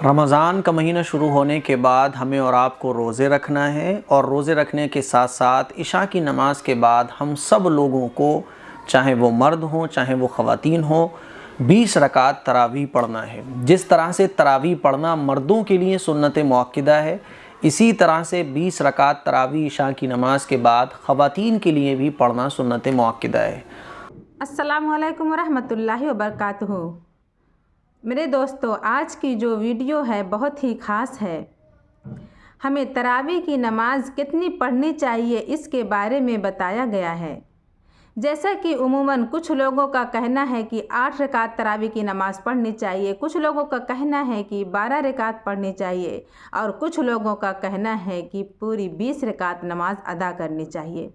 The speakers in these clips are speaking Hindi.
रमज़ान का महीना शुरू होने के बाद हमें और आपको रोज़े रखना है और रोज़े रखने के साथ साथ इशा की नमाज के बाद हम सब लोगों को, चाहे वो मर्द हों चाहे वो ख़वातीन हों, 20 रकात तरावी पढ़ना है। जिस तरह से तरावी पढ़ना मर्दों के लिए सुन्नत मुअक्किदा है, इसी तरह से 20 रकात तरावी इशा की नमाज के बाद ख़वातीन के लिए भी पढ़ना सुन्नत मुअक्किदा है। अस्सलामु अलैकुम वरहमतुल्लाहि वबरकातुहू। मेरे दोस्तों, आज की जो वीडियो है बहुत ही ख़ास है। हमें तरावी की नमाज कितनी पढ़नी चाहिए इसके बारे में बताया गया है। जैसा कि उमूमन कुछ लोगों का कहना है कि 8 रकात तरावी की नमाज़ पढ़नी चाहिए, कुछ लोगों का कहना है कि 12 रकात पढ़नी चाहिए और कुछ लोगों का कहना है कि पूरी 20 रकात नमाज अदा करनी चाहिए।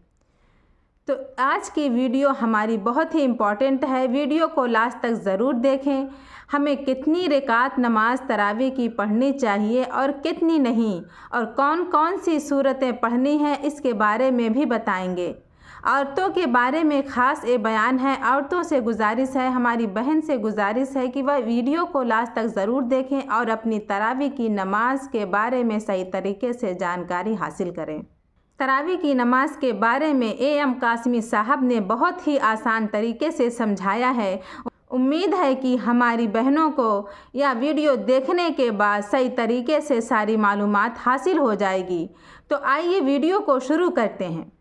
तो आज की वीडियो हमारी बहुत ही इम्पॉर्टेंट है। वीडियो को लास्ट तक ज़रूर देखें। हमें कितनी रकात नमाज तरावी की पढ़नी चाहिए और कितनी नहीं, और कौन कौन सी सूरतें पढ़नी हैं इसके बारे में भी बताएंगे। औरतों के बारे में ख़ास ये बयान है। औरतों से गुजारिश है, हमारी बहन से गुजारिश है कि वह वीडियो को लास्ट तक ज़रूर देखें और अपनी तरावी की नमाज के बारे में सही तरीके से जानकारी हासिल करें। तरावी की नमाज के बारे में एम कासमी साहब ने बहुत ही आसान तरीके से समझाया है। उम्मीद है कि हमारी बहनों को यह वीडियो देखने के बाद सही तरीके से सारी मालूमात हासिल हो जाएगी। तो आइए वीडियो को शुरू करते हैं।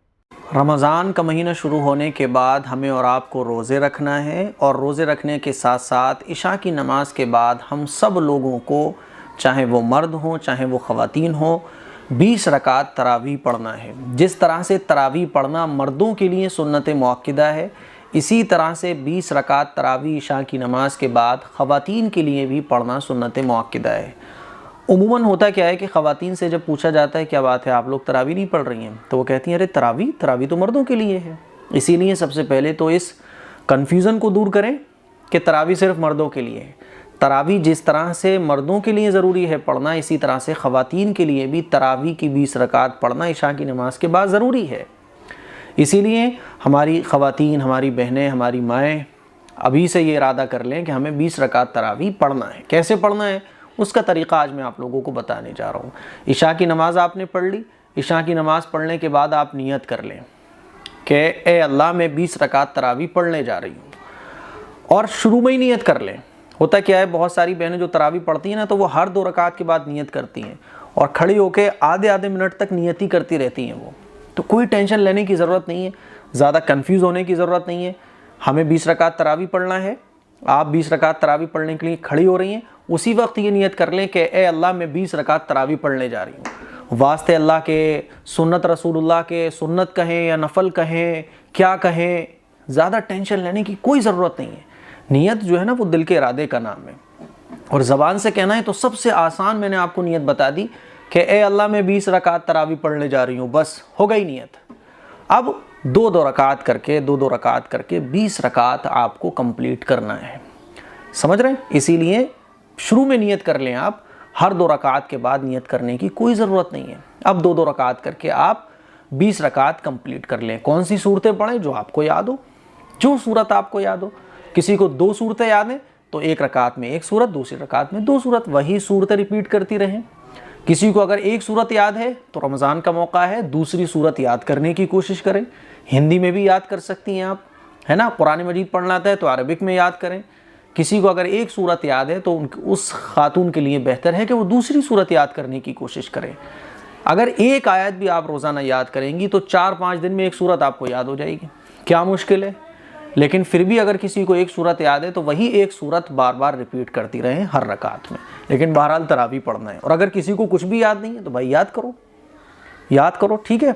रमज़ान का महीना शुरू होने के बाद हमें और आपको रोज़े रखना है और रोज़े रखने के साथ साथ इशा की नमाज के बाद हम सब लोगों को, चाहे वो मर्द हों चाहे वो ख़वातीन हों, 20 रकात तरावी पढ़ना है। जिस तरह से तरावी पढ़ना मर्दों के लिए सुन्नत मुअक्किदा है, इसी तरह से 20 रकात तरावी इशा की नमाज के बाद ख़वातीन के लिए भी पढ़ना सुन्नत मुअक्किदा है। उमूमन होता क्या है कि ख़वातीन से जब पूछा जाता है क्या बात है आप लोग तरावी नहीं पढ़ रही हैं, तो वो कहती हैं अरे तरावी तो मर्दों के लिए है। इसीलिए सबसे पहले तो इस कन्फ्यूज़न को दूर करें कि तरावी सिर्फ मर्दों के लिए है। तरावी जिस तरह से मर्दों के लिए ज़रूरी है पढ़ना, इसी तरह से ख़वातीन के लिए भी तरावी की 20 रकात पढ़ना इशा की नमाज के बाद ज़रूरी है। इसीलिए हमारी ख़वातीन, हमारी बहनें, हमारी माएँ अभी से ये इरादा कर लें कि हमें 20 रकात तरावी पढ़ना है। कैसे पढ़ना है उसका तरीक़ा आज मैं आप लोगों को बताने जा रहा हूँ। इशा की नमाज़ आपने पढ़ ली। इशा की नमाज़ पढ़ने के बाद आप नियत कर लें कि ए अल्लाह मैं 20 रकात तरावी पढ़ने जा रही हूँ, और शुरू में ही नियत कर लें। होता क्या है, बहुत सारी बहनें जो तरावी पढ़ती हैं ना, तो वो हर 2 रकात के बाद नियत करती हैं और खड़ी होकर आधे मिनट तक नियत ही करती रहती हैं वो। तो कोई टेंशन लेने की ज़रूरत नहीं है, ज़्यादा कंफ्यूज होने की ज़रूरत नहीं है। हमें 20 रकात तरावी पढ़ना है। आप 20 रकात तरावी पढ़ने के लिए खड़ी हो रही हैं, उसी वक्त ये नियत कर लें कि ए अल्लाह मैं 20 रकात तरावी पढ़ने जा रही हूँ। वास्ते अल्लाह के, सुन्नत रसूलुल्लाह के, सुन्नत कहें या नफल कहें, क्या कहें, ज़्यादा टेंशन लेने की कोई ज़रूरत नहीं है। नियत जो है ना वो दिल के इरादे का नाम है, और ज़बान से कहना है तो सबसे आसान मैंने आपको नियत बता दी कि ए अल्लाह मैं 20 रकात तरावी पढ़ने जा रही हूँ, बस हो गई नियत। अब 2-2 रकात करके 20 रकात आपको कंप्लीट करना है। समझ रहे हैं? इसीलिए शुरू में नियत कर लें आप, हर 2 रकात के बाद नियत करने की कोई ज़रूरत नहीं है। अब 2-2 रकात करके आप 20 रकात कंप्लीट कर लें। कौन सी सूरतें पढ़ें? जो आपको याद हो, जो सूरत आपको याद हो। किसी को 2 सूरतें याद हैं तो 1 रकात में 1 सूरत, दूसरी रकात में 2 सूरत, वही सूरतें रिपीट करती रहें। किसी को अगर 1 सूरत याद है तो रमज़ान का मौका है, दूसरी सूरत याद करने की कोशिश करें। हिंदी में भी याद कर सकती हैं आप, है ना। कुरान मजीद पढ़ना आता है तो अरबिक में याद करें। किसी को अगर 1 सूरत याद है तो उस खातून के लिए बेहतर है कि वो दूसरी सूरत याद करने की कोशिश करें। अगर 1 आयत भी आप रोज़ाना याद करेंगी तो 4-5 दिन में 1 सूरत आपको याद हो जाएगी। क्या मुश्किल है? लेकिन फिर भी अगर किसी को 1 सूरत याद है तो वही 1 सूरत बार बार रिपीट करती रहें हर रकात में, लेकिन बहरहाल तरावी पढ़ना है। और अगर किसी को कुछ भी याद नहीं है तो भाई याद करो, ठीक है।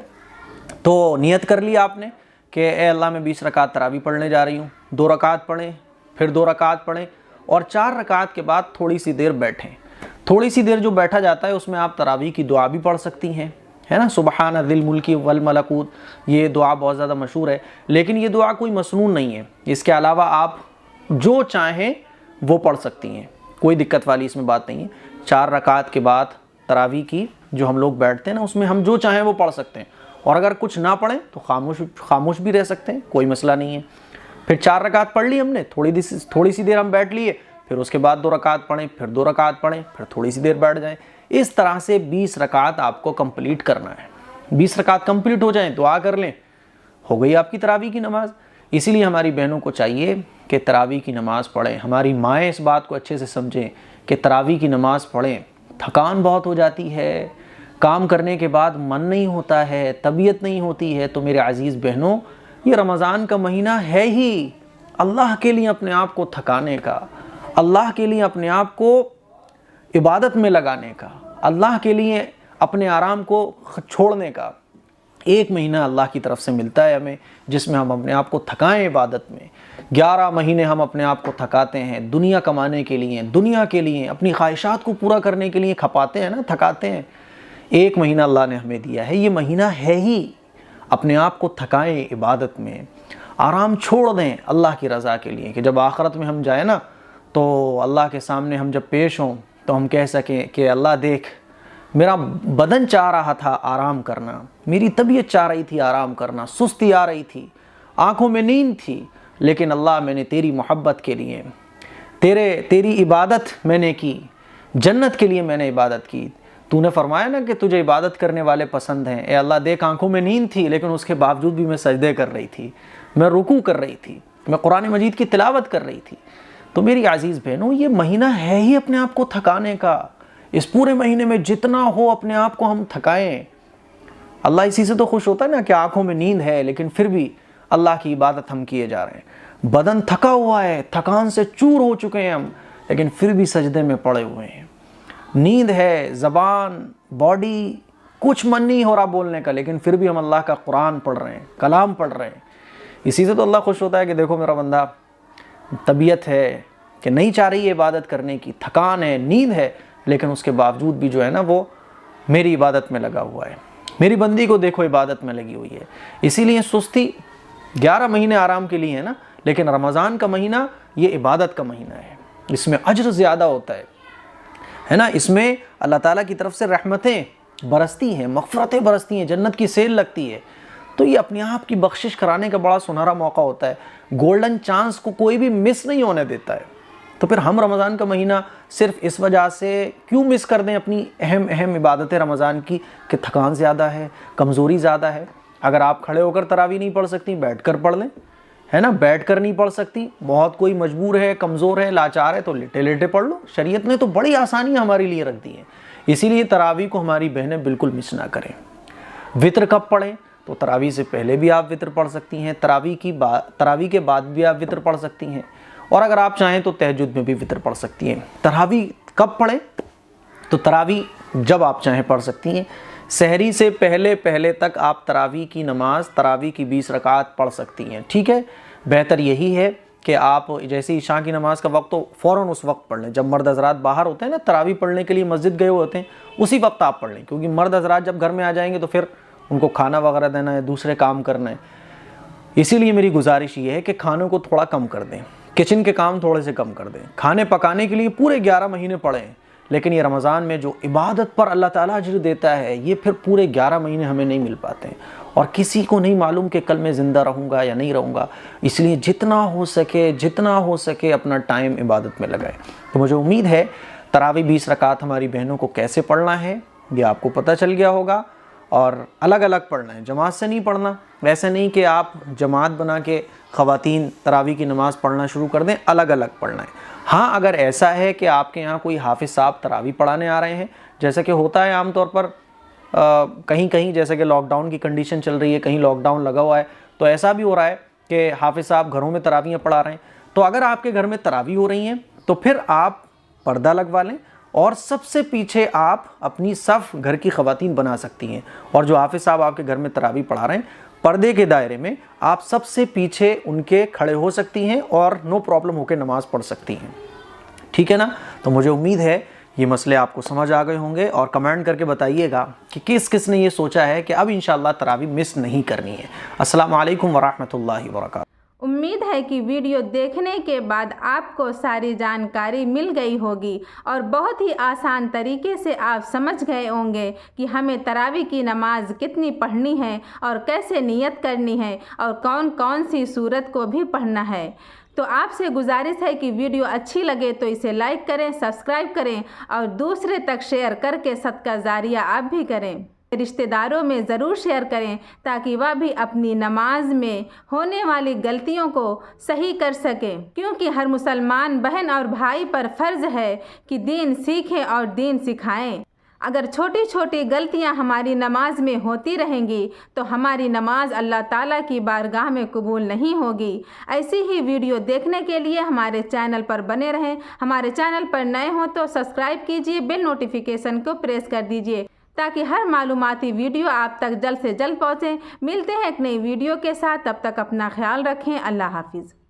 तो नियत कर ली आपने कि ए अल्लाह मैं 20 रकात तरावी पढ़ने जा रही हूँ। 2 रकात पढ़ें, फिर 2 रकात पढ़ें, और 4 रकात के बाद थोड़ी सी देर बैठें। थोड़ी सी देर जो बैठा जाता है उसमें आप तरावी की दुआ भी पढ़ सकती हैं, है ना। सुबहान दिल मुल्की वल मलकूत, ये दुआ बहुत ज़्यादा मशहूर है, लेकिन ये दुआ कोई मसनून नहीं है। इसके अलावा आप जो चाहें वो पढ़ सकती हैं, कोई दिक्कत वाली इसमें बात नहीं है। 4 रकात के बाद तरावी की जो हम लोग बैठते हैं ना, उसमें हम जो चाहें वो पढ़ सकते हैं, और अगर कुछ ना पढ़ें तो खामोश भी रह सकते हैं, कोई मसला नहीं है। फिर 4 रकात पढ़ ली हमने, थोड़ी सी देर हम बैठ लिए, फिर उसके बाद 2 रकात पढ़ें, फिर 2 रकात पढ़ें, फिर थोड़ी सी देर बैठ जाएं। इस तरह से 20 रकात आपको कंप्लीट करना है। 20 रकात कंप्लीट हो जाएं, दुआ कर लें, हो गई आपकी तरावी की नमाज। इसीलिए हमारी बहनों को चाहिए कि तरावी की नमाज़ पढ़ें। हमारी माएँ इस बात को अच्छे से समझें कि तरावी की नमाज़ पढ़ें। थकान बहुत हो जाती है, काम करने के बाद मन नहीं होता है, तबीयत नहीं होती है। तो मेरे अजीज़ बहनों, ये रमज़ान का महीना है ही अल्लाह के लिए अपने आप को थकाने का, अल्लाह के लिए अपने आप को इबादत में लगाने का, अल्लाह के लिए अपने आराम को छोड़ने का। एक महीना अल्लाह की तरफ से मिलता है हमें, जिसमें हम अपने आप को थकाएं इबादत में। 11 महीने हम अपने आप को थकाते हैं दुनिया कमाने के लिए, दुनिया के लिए, अपनी ख्वाहिशात को पूरा करने के लिए खपाते हैं ना, थकाते हैं। एक महीना अल्लाह ने हमें दिया है, ये महीना है ही अपने आप को थकाएं इबादत में, आराम छोड़ दें अल्लाह की रज़ा के लिए, कि जब आखिरत में हम जाए ना, तो अल्लाह के सामने हम जब पेश हों तो हम कह सकें कि अल्लाह देख, मेरा बदन चाह रहा था आराम करना, मेरी तबीयत चाह रही थी आराम करना, सुस्ती आ रही थी, आंखों में नींद थी, लेकिन अल्लाह मैंने तेरी मोहब्बत के लिए, तेरी इबादत मैंने की, जन्नत के लिए मैंने इबादत की। तूने फरमाया ना कि तुझे इबादत करने वाले पसंद हैं। ए अल्लाह देख, आंखों में नींद थी, लेकिन उसके बावजूद भी मैं सजदे कर रही थी, मैं रुकू कर रही थी, मैं कुरान मजीद की तिलावत कर रही थी। तो मेरी अजीज़ बहनों, ये महीना है ही अपने आप को थकाने का। इस पूरे महीने में जितना हो अपने आप को हम थकाएं। अल्लाह इसी से तो खुश होता है ना कि आंखों में नींद है, लेकिन फिर भी अल्लाह की इबादत हम किए जा रहे हैं। बदन थका हुआ है, थकान से चूर हो चुके हैं हम, लेकिन फिर भी सजदे में पड़े हुए हैं। नींद है, ज़बान, बॉडी, कुछ मन नहीं हो रहा बोलने का, लेकिन फिर भी हम अल्लाह का कुरान पढ़ रहे हैं, कलाम पढ़ रहे हैं। इसी से तो अल्लाह खुश होता है कि देखो मेरा बंदा, तबीयत है कि नहीं चाह रही है इबादत करने की, थकान है, नींद है, लेकिन उसके बावजूद भी जो है ना, वो मेरी इबादत में लगा हुआ है। मेरी बंदी को देखो इबादत में लगी हुई है। इसीलिए सुस्ती 11 महीने आराम के लिए है ना, लेकिन रमज़ान का महीना ये इबादत का महीना है, इसमें अज्र ज़्यादा होता है ना। इसमें अल्लाह ताला की तरफ से रहमतें बरसती हैं, मग़फ़िरतें बरसती हैं, जन्नत की सेल लगती है। तो ये अपने आप की बख्शिश कराने का बड़ा सुनहरा मौका होता है। गोल्डन चांस को कोई भी मिस नहीं होने देता है। तो फिर हम रमज़ान का महीना सिर्फ इस वजह से क्यों मिस कर दें अपनी अहम इबादतें रमज़ान की, कि थकान ज़्यादा है, कमज़ोरी ज़्यादा है। अगर आप खड़े होकर तरावी नहीं पढ़ सकती, बैठ कर पढ़ लें, है ना। बैठ कर नहीं पढ़ सकती, बहुत कोई मजबूर है, कमज़ोर है, लाचार है, तो लेटे लेटे पढ़ लो। शरीयत ने तो बड़ी आसानियाँ हमारे लिए रख दी हैं। इसीलिए तरावी को हमारी बहनें बिल्कुल मिस ना करें। वित्र कब पढ़ें? तो तरावी से पहले भी आप वित्र पढ़ सकती हैं, तरावी के बाद भी आप वित्र पढ़ सकती हैं, और अगर आप चाहें तो तहज्जुद में भी वित्र पढ़ सकती हैं। तरावी कब पढ़ें? तो तरावी जब आप चाहें पढ़ सकती हैं। सहरी से पहले तक आप तरावी की नमाज, तरावी की 20 रकात पढ़ सकती हैं, ठीक है। बेहतर यही है कि आप जैसे इशा की नमाज़ का वक्त हो फ़ौरन उस वक्त पढ़ लें। जब मर्द हज़रात बाहर होते हैं ना, तरावी पढ़ने के लिए मस्जिद गए होते हैं, उसी वक्त आप पढ़ लें, क्योंकि मर्द हज़रात जब घर में आ जाएंगे तो फिर उनको खाना वगैरह देना है, दूसरे काम करना है। इसीलिए मेरी गुजारिश ये है कि खानों को थोड़ा कम कर दें, किचन के काम थोड़े से कम कर दें। खाने पकाने के लिए पूरे 11 महीने पढ़ें, लेकिन ये रमज़ान में जो इबादत पर अल्लाह ताला अज्र देता है, ये फिर पूरे 11 महीने हमें नहीं मिल पाते हैं, और किसी को नहीं मालूम कि कल मैं ज़िंदा रहूँगा या नहीं रहूँगा। इसलिए जितना हो सके अपना टाइम इबादत में लगाए। तो मुझे उम्मीद है तरावी 20 रकात हमारी बहनों को कैसे पढ़ना है ये आपको पता चल गया होगा, और अलग अलग पढ़ना है, जमात से नहीं पढ़ना। वैसे नहीं कि आप जमात बना के ख़वातीन तरावी की नमाज़ पढ़ना शुरू कर दें, अलग अलग पढ़ना है। हाँ, अगर ऐसा है कि आपके यहाँ कोई हाफिज़ साहब तरावी पढ़ाने आ रहे हैं, जैसे कि होता है आम तौर पर कहीं कहीं, जैसे कि लॉकडाउन की कंडीशन चल रही है, कहीं लॉकडाउन लगा हुआ है, तो ऐसा भी हो रहा है कि हाफिज़ साहब घरों में तरावियाँ पढ़ा रहे हैं। तो अगर आपके घर में तरावी हो रही हैं तो फिर आप पर्दा लगवा लें, और सबसे पीछे आप अपनी सफ़ घर की ख़वातीन बना सकती हैं, और जो हाफिज़ साहब आपके घर में तरावी पढ़ा रहे हैं, पर्दे के दायरे में आप सबसे पीछे उनके खड़े हो सकती हैं और नो प्रॉब्लम होकर नमाज़ पढ़ सकती हैं, ठीक है ना। तो मुझे उम्मीद है ये मसले आपको समझ आ गए होंगे, और कमेंट करके बताइएगा कि किस ने ये सोचा है कि अब इंशाअल्लाह तरावी मिस नहीं करनी है। अस्सलामु अलैकुम वरहमतुल्लाहि वबरकातुहू। उम्मीद है कि वीडियो देखने के बाद आपको सारी जानकारी मिल गई होगी और बहुत ही आसान तरीके से आप समझ गए होंगे कि हमें तरावी की नमाज़ कितनी पढ़नी है और कैसे नियत करनी है और कौन कौन सी सूरत को भी पढ़ना है। तो आपसे गुजारिश है कि वीडियो अच्छी लगे तो इसे लाइक करें, सब्सक्राइब करें और दूसरे तक शेयर करके सदका जारिया आप भी करें। रिश्तेदारों में ज़रूर शेयर करें ताकि वह भी अपनी नमाज में होने वाली गलतियों को सही कर सकें, क्योंकि हर मुसलमान बहन और भाई पर फ़र्ज़ है कि दीन सीखें और दीन सिखाएं। अगर छोटी छोटी गलतियां हमारी नमाज में होती रहेंगी तो हमारी नमाज अल्लाह ताला की बारगाह में कबूल नहीं होगी। ऐसी ही वीडियो देखने के लिए हमारे चैनल पर बने रहें। हमारे चैनल पर नए हों तो सब्सक्राइब कीजिए, बेल नोटिफिकेशन को प्रेस कर दीजिए ताकि हर मालूमाती वीडियो आप तक जल्द से जल्द पहुँचे। मिलते हैं एक नई वीडियो के साथ, तब तक अपना ख्याल रखें। अल्लाह हाफिज़।